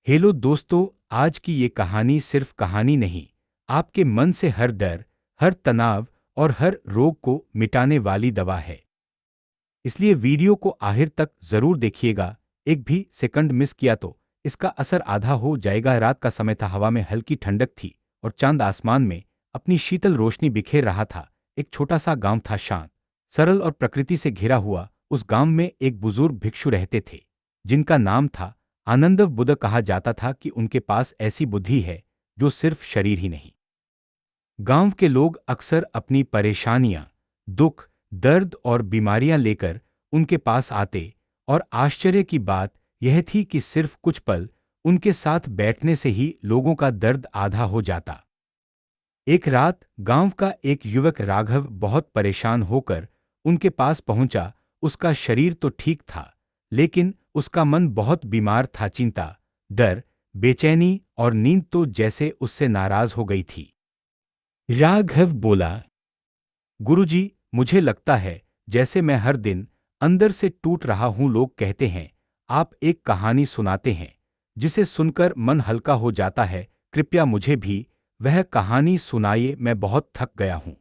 Hello दोस्तों। आज की ये कहानी सिर्फ कहानी नहीं, आपके मन से हर डर, हर तनाव और हर रोग को मिटाने वाली दवा है। इसलिए वीडियो को आखिर तक जरूर देखिएगा। एक भी सेकंड मिस किया तो इसका असर आधा हो जाएगा। रात का समय था, हवा में हल्की ठंडक थी और चांद आसमान में अपनी शीतल रोशनी बिखेर रहा था। एक छोटा सा गांव था, शांत, सरल और प्रकृति से घिरा हुआ। उस गांव में एक बुजुर्ग भिक्षु रहते थे, जिनका नाम था आनंदव बुद्ध। कहा जाता था कि उनके पास ऐसी बुद्धि है जो सिर्फ शरीर ही नहीं। गांव के लोग अक्सर अपनी परेशानियां, दुख, दर्द और बीमारियां लेकर उनके पास आते, और आश्चर्य की बात यह थी कि सिर्फ कुछ पल उनके साथ बैठने से ही लोगों का दर्द आधा हो जाता। एक रात गांव का एक युवक राघव बहुत परेशान होकर उनके पास पहुंचा। उसका शरीर तो ठीक था, लेकिन उसका मन बहुत बीमार था। चिंता, डर, बेचैनी और नींद तो जैसे उससे नाराज हो गई थी। राघव बोला, गुरुजी, मुझे लगता है जैसे मैं हर दिन अंदर से टूट रहा हूं। लोग कहते हैं आप एक कहानी सुनाते हैं जिसे सुनकर मन हल्का हो जाता है। कृपया मुझे भी वह कहानी सुनाइए, मैं बहुत थक गया हूं।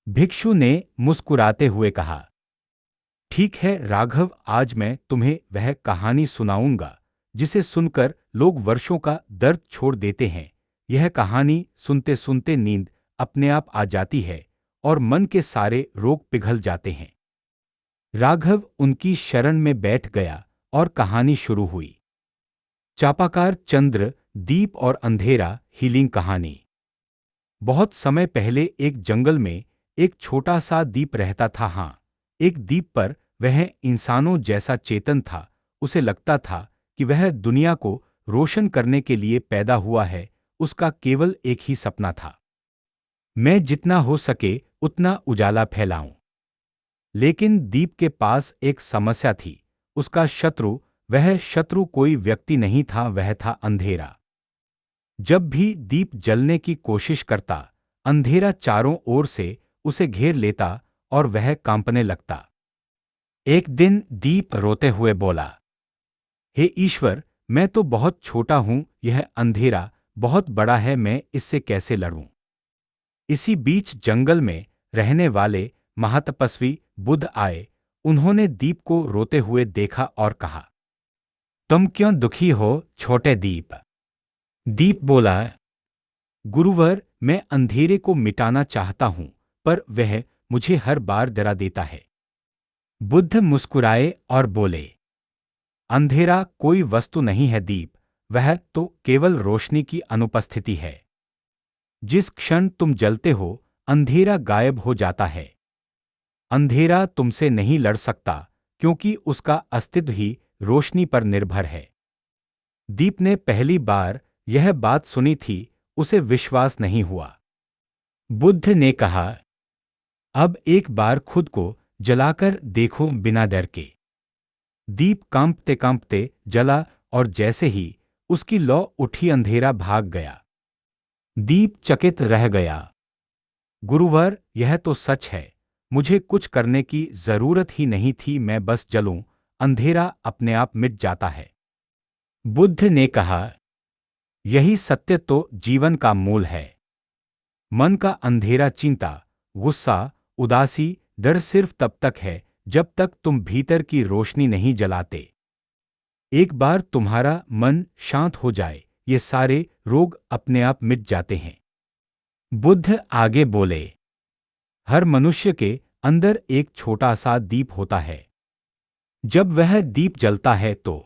भिक्षु ने मुस्कुराते हुए कहा, ठीक है राघव, आज मैं तुम्हें वह कहानी सुनाऊंगा जिसे सुनकर लोग वर्षों का दर्द छोड़ देते हैं। यह कहानी सुनते सुनते नींद अपने आप आ जाती है और मन के सारे रोग पिघल जाते हैं। राघव उनकी शरण में बैठ गया और कहानी शुरू हुई। चापाकार, चंद्र, दीप और अंधेरा। हीलिंग कहानी। बहुत समय पहले एक जंगल में एक छोटा सा दीप रहता था। हाँ, एक दीप पर वह इंसानों जैसा चेतन था। उसे लगता था कि वह दुनिया को रोशन करने के लिए पैदा हुआ है। उसका केवल एक ही सपना था, मैं जितना हो सके उतना उजाला फैलाऊं। लेकिन दीप के पास एक समस्या थी। उसका शत्रु, वह शत्रु कोई व्यक्ति नहीं था, वह था अंधेरा। जब भी दीप जलने की कोशिश करता, अंधेरा चारों ओर से उसे घेर लेता और वह कांपने लगता। एक दिन दीप रोते हुए बोला, हे ईश्वर, मैं तो बहुत छोटा हूं, यह अंधेरा बहुत बड़ा है, मैं इससे कैसे लड़ूं। इसी बीच जंगल में रहने वाले महातपस्वी बुद्ध आए। उन्होंने दीप को रोते हुए देखा और कहा, तुम क्यों दुखी हो छोटे दीप। दीप बोला, गुरुवर, मैं अंधेरे को मिटाना चाहता हूं, पर वह मुझे हर बार डरा देता है। बुद्ध मुस्कुराए और बोले, अंधेरा कोई वस्तु नहीं है दीप, वह तो केवल रोशनी की अनुपस्थिति है। जिस क्षण तुम जलते हो, अंधेरा गायब हो जाता है। अंधेरा तुमसे नहीं लड़ सकता, क्योंकि उसका अस्तित्व ही रोशनी पर निर्भर है। दीप ने पहली बार यह बात सुनी थी, उसे विश्वास नहीं हुआ। बुद्ध ने कहा, अब एक बार खुद को जलाकर देखो बिना डर के। दीप कांपते कांपते जला और जैसे ही उसकी लौ उठी, अंधेरा भाग गया। दीप चकित रह गया। गुरुवर, यह तो सच है, मुझे कुछ करने की जरूरत ही नहीं थी, मैं बस जलूं, अंधेरा अपने आप मिट जाता है। बुद्ध ने कहा, यही सत्य तो जीवन का मूल है। मन का अंधेरा, चिंता, गुस्सा, उदासी, डर सिर्फ तब तक है जब तक तुम भीतर की रोशनी नहीं जलाते। एक बार तुम्हारा मन शांत हो जाए, ये सारे रोग अपने आप मिट जाते हैं। बुद्ध आगे बोले, हर मनुष्य के अंदर एक छोटा सा दीप होता है। जब वह दीप जलता है तो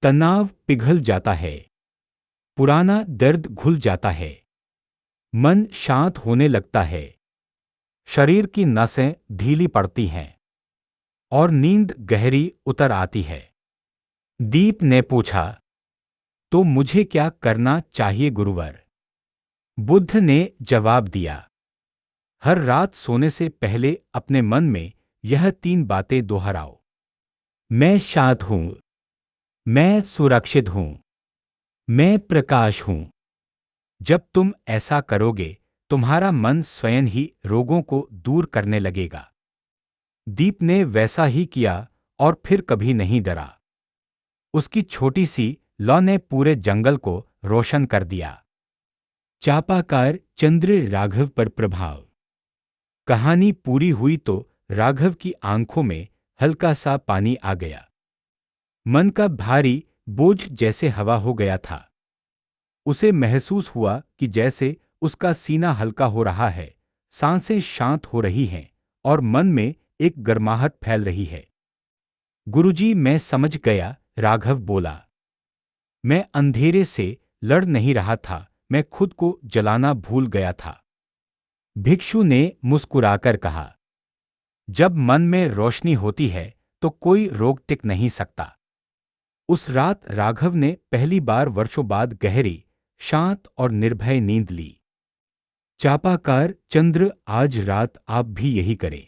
तनाव पिघल जाता है, पुराना दर्द घुल जाता है, मन शांत होने लगता है, शरीर की नसें ढीली पड़ती हैं और नींद गहरी उतर आती है। दीप ने पूछा, तो मुझे क्या करना चाहिए गुरुवर। बुद्ध ने जवाब दिया, हर रात सोने से पहले अपने मन में यह 3 बातें दोहराओ, मैं शांत हूं, मैं सुरक्षित हूं, मैं प्रकाश हूं। जब तुम ऐसा करोगे, तुम्हारा मन स्वयं ही रोगों को दूर करने लगेगा। दीप ने वैसा ही किया और फिर कभी नहीं डरा। उसकी छोटी सी लौ ने पूरे जंगल को रोशन कर दिया। चापाकार चंद्र राघव पर प्रभाव। कहानी पूरी हुई तो राघव की आंखों में हल्का सा पानी आ गया। मन का भारी बोझ जैसे हवा हो गया था। उसे महसूस हुआ कि जैसे उसका सीना हल्का हो रहा है, सांसें शांत हो रही हैं और मन में एक गर्माहट फैल रही है। गुरुजी, मैं समझ गया, राघव बोला। मैं अंधेरे से लड़ नहीं रहा था, मैं खुद को जलाना भूल गया था। भिक्षु ने मुस्कुराकर कहा, जब मन में रोशनी होती है तो कोई रोक टिक नहीं सकता। उस रात राघव ने पहली बार वर्षों बाद गहरी, शांत और निर्भय नींद ली। चापाकार चंद्र, आज रात आप भी यही करें।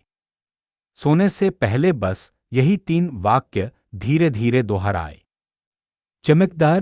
सोने से पहले बस यही 3 वाक्य धीरे धीरे दोहराए। चमकदार